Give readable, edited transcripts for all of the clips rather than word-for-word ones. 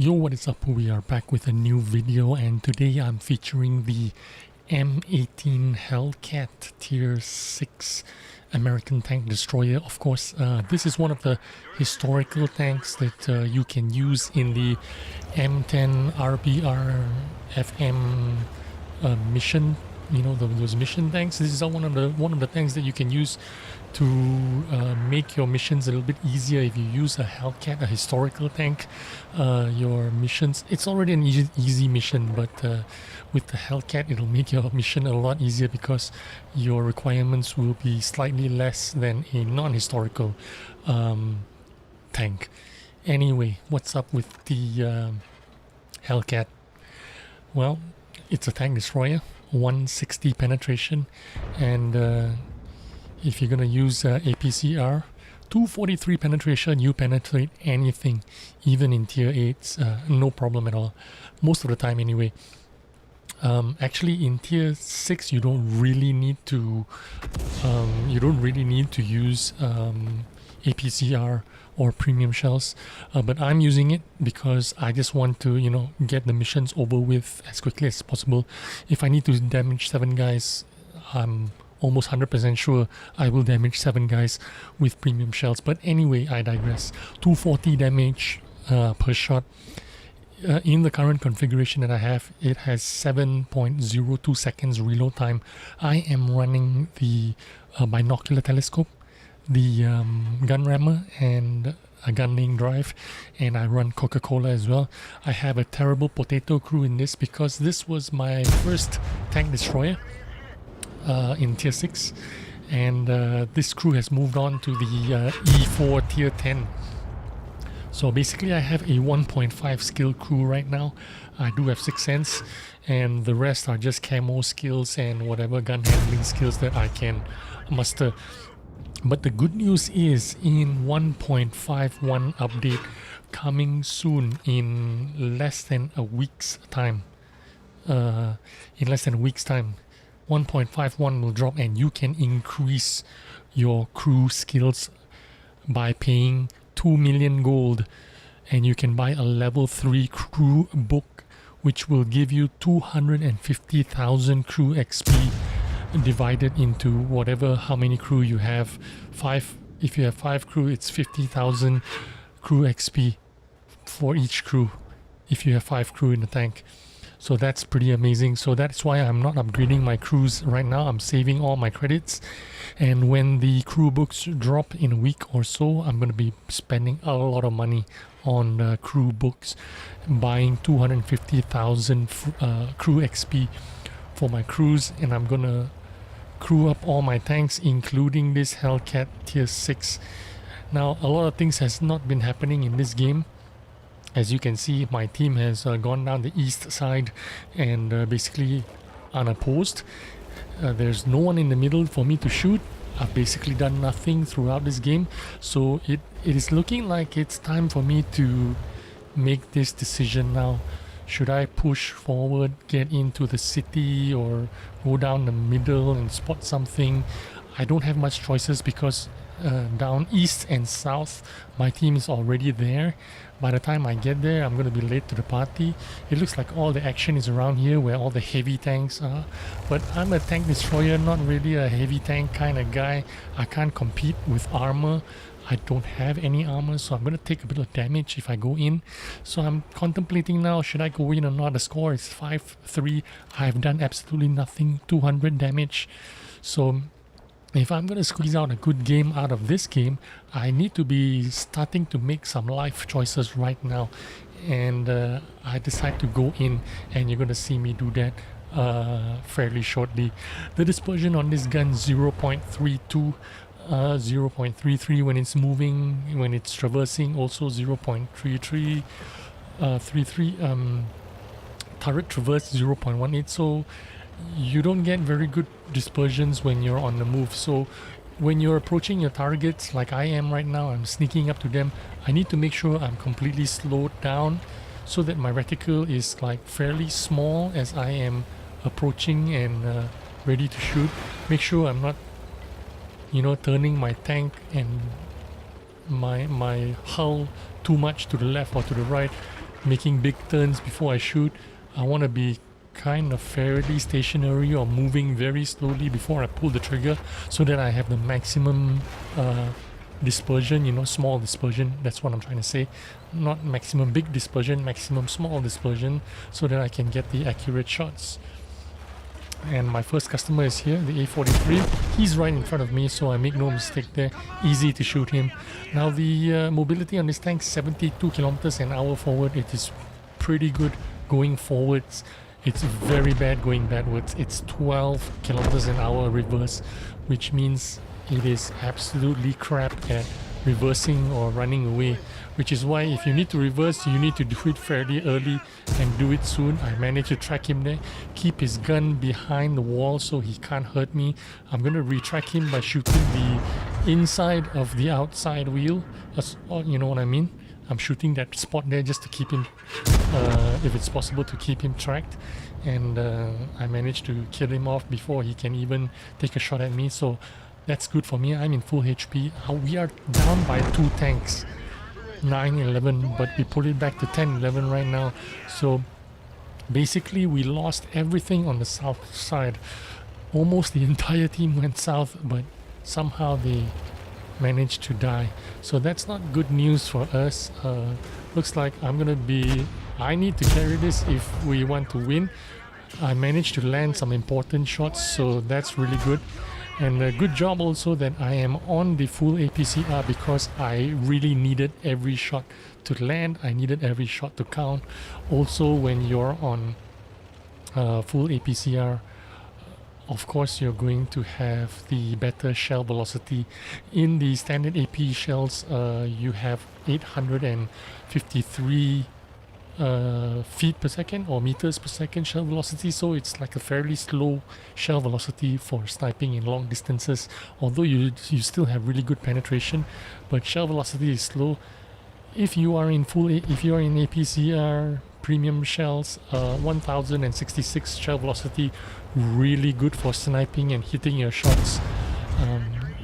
Yo, what is up? We are back with a new video, and today I'm featuring the M18 Hellcat Tier 6 American Tank Destroyer. Of course, this is one of the historical tanks that you can use in the M10 RBR FM mission. You know, those mission tanks. This is one of the tanks that you can use to make your missions a little bit easier. If you use a Hellcat, a historical tank, your missions, it's already an easy mission, but with the Hellcat it'll make your mission a lot easier because your requirements will be slightly less than a non-historical tank. Anyway, what's up with the Hellcat? Well, it's a tank destroyer, 160 penetration, and if you're gonna use APCR, 243 penetration, you penetrate anything, even in tier 8s, no problem at all, most of the time anyway. Actually in tier 6 you don't really need to use APCR or premium shells, but I'm using it because I just want to, you know, get the missions over with as quickly as possible. If I need to damage 7 guys, I'm almost 100% sure I will damage 7 guys with premium shells. But anyway, I digress. 240 damage per shot. In the current configuration that I have, it has 7.02 seconds reload time. I am running the binocular telescope, the gun rammer, and a gun laying drive, and I run Coca-Cola as well. I have a terrible potato crew in this because this was my first tank destroyer in tier 6, and this crew has moved on to the E4 tier 10. So basically I have a 1.5 skill crew right now. I do have 6 sense, and the rest are just camo skills and whatever gun handling skills that I can muster. But the good news is, in 1.51 update coming soon in less than a week's time, 1.51 will drop, and you can increase your crew skills by paying 2 million gold, and you can buy a level 3 crew book which will give you 250,000 crew XP divided into whatever, how many crew you have. 5, if you have 5 crew, it's 50,000 crew XP for each crew if you have 5 crew in the tank. So that's pretty amazing. So that's why I'm not upgrading my crews right now. I'm saving all my credits, and when the crew books drop in a week or so, I'm going to be spending a lot of money on crew books, buying 250,000 crew XP for my crews, and I'm going to crew up all my tanks, including this Hellcat tier 6. Now, a lot of things has not been happening in this game. As you can see, my team has gone down the east side and basically unopposed. There's no one in the middle for me to shoot. I've basically done nothing throughout this game, so it is looking like it's time for me to make this decision now. Should I push forward, get into the city, or go down the middle and spot something? I don't have much choices because down east and south my team is already there. By the time I get there, I'm going to be late to the party. It looks like all the action is around here where all the heavy tanks are, but I'm a tank destroyer, not really a heavy tank kind of guy. I can't compete with armor. I don't have any armor, so I'm going to take a bit of damage if I go in. So I'm contemplating now, should I go in or not? The score is 5-3. I've done absolutely nothing, 200 damage. So if I'm going to squeeze out a good game out of this game, I need to be starting to make some life choices right now. And I decide to go in, and you're going to see me do that fairly shortly. The dispersion on this gun, 0.32. 0.33 when it's moving, when it's traversing, also 0.33, 33 turret traverse 0.18. so you don't get very good dispersions when you're on the move. So when you're approaching your targets like I am right now, I'm sneaking up to them, I need to make sure I'm completely slowed down so that my reticle is like fairly small as I am approaching and ready to shoot. Make sure I'm not, you know, turning my tank and my hull too much to the left or to the right. making big turns before I shoot. I want to be kind of fairly stationary or moving very slowly before I pull the trigger, so that I have the maximum dispersion, you know, small dispersion. That's what I'm trying to say. Not maximum big dispersion, maximum small dispersion, so that I can get the accurate shots. And my first customer is here, the A43. He's right in front of me, so I make no mistake there. Easy to shoot him. Now the mobility on this tank, 72 kilometers an hour forward. It is pretty good going forwards. It's very bad going backwards. It's 12 kilometers an hour reverse, which means it is absolutely crap at reversing or running away, which is why if you need to reverse, you need to do it fairly early and do it soon. I managed to track him there, keep his gun behind the wall so he can't hurt me. I'm going to retrack him by shooting the inside of the outside wheel. You know what I mean? I'm shooting that spot there just to keep him, if it's possible, to keep him tracked. And I managed to kill him off before he can even take a shot at me. So that's good for me. I'm in full HP. We are down by 2 tanks, 9-11, but we put it back to 10-11 right now. So basically we lost everything on the south side. Almost the entire team went south, but somehow they managed to die. So that's not good news for us. Looks like I need to carry this if we want to win. I managed to land some important shots, so that's really good. And a good job also that I am on the full APCR, because I really needed every shot to land. I needed every shot to count. Also, when you're on full APCR, of course you're going to have the better shell velocity. In the standard AP shells, you have 853 feet per second or meters per second shell velocity, so it's like a fairly slow shell velocity for sniping in long distances, although you still have really good penetration, but shell velocity is slow. If you are in APCR premium shells, 1066 shell velocity, really good for sniping and hitting your shots,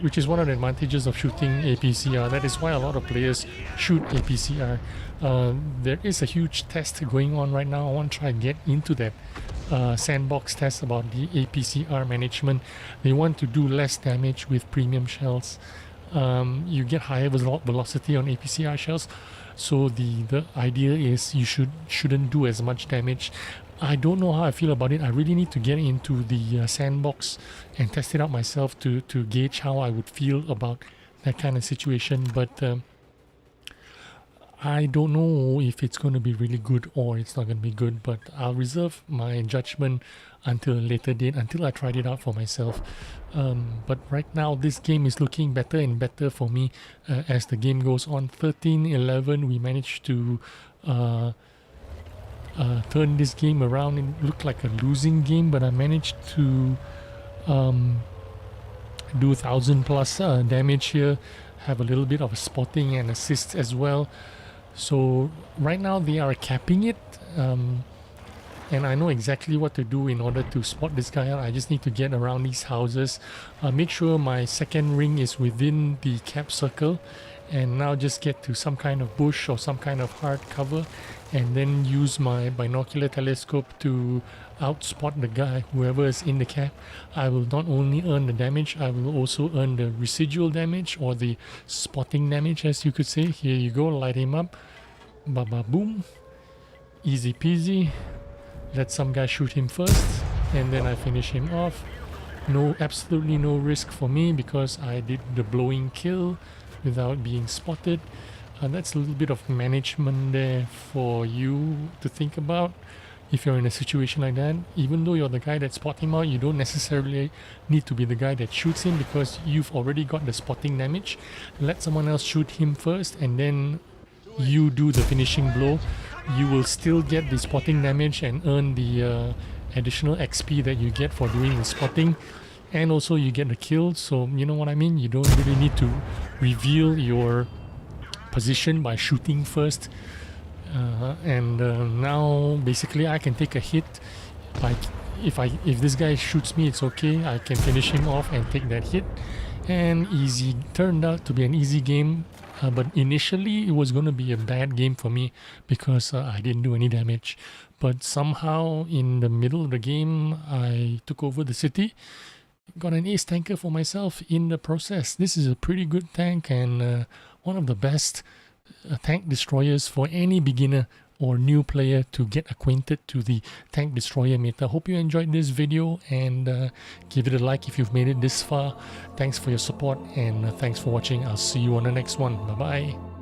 which is one of the advantages of shooting APCR. That is why a lot of players shoot APCR. There is a huge test going on right now. I want to try and get into that sandbox test about the APCR management. They want to do less damage with premium shells. You get higher velocity on APCR shells, so the idea is you shouldn't do as much damage. I don't know how I feel about it. I really need to get into the sandbox and test it out myself to gauge how I would feel about that kind of situation, but I don't know if it's going to be really good or it's not going to be good, but I'll reserve my judgment until a later date, until I tried it out for myself. But right now this game is looking better and better for me as the game goes on. 13-11, we managed to turn this game around. It looked like a losing game, but I managed to do 1000 plus damage here, have a little bit of spotting and assists as well. So right now they are capping it, and I know exactly what to do in order to spot this guy out. I just need to get around these houses, make sure my second ring is within the cap circle, and now just get to some kind of bush or some kind of hard cover, and then use my binocular telescope to outspot the guy, whoever is in the cap. I will not only earn the damage, I will also earn the residual damage, or the spotting damage, as you could say. Here you go, light him up, ba ba boom, easy peasy. Let some guy shoot him first, and then I finish him off. Absolutely no risk for me, because I did the blowing kill without being spotted. That's a little bit of management there for you to think about. If you're in a situation like that, even though you're the guy that spot him out, you don't necessarily need to be the guy that shoots him, because you've already got the spotting damage. Let someone else shoot him first, and then you do the finishing blow. You will still get the spotting damage and earn the additional XP that you get for doing the spotting, and also you get the kill. So you know what I mean? You don't really need to reveal your position by shooting first. Now basically I can take a hit. Like if this guy shoots me, it's okay. I can finish him off and take that hit. And easy, turned out to be an easy game. but initially it was going to be a bad game for me because I didn't do any damage. But somehow in the middle of the game, I took over the city, got an ace tanker for myself in the process. This is a pretty good tank and one of the best tank destroyers for any beginner or new player to get acquainted to the tank destroyer meta. Hope you enjoyed this video, and give it a like if you've made it this far. Thanks for your support, and thanks for watching. I'll see you on the next one. Bye bye.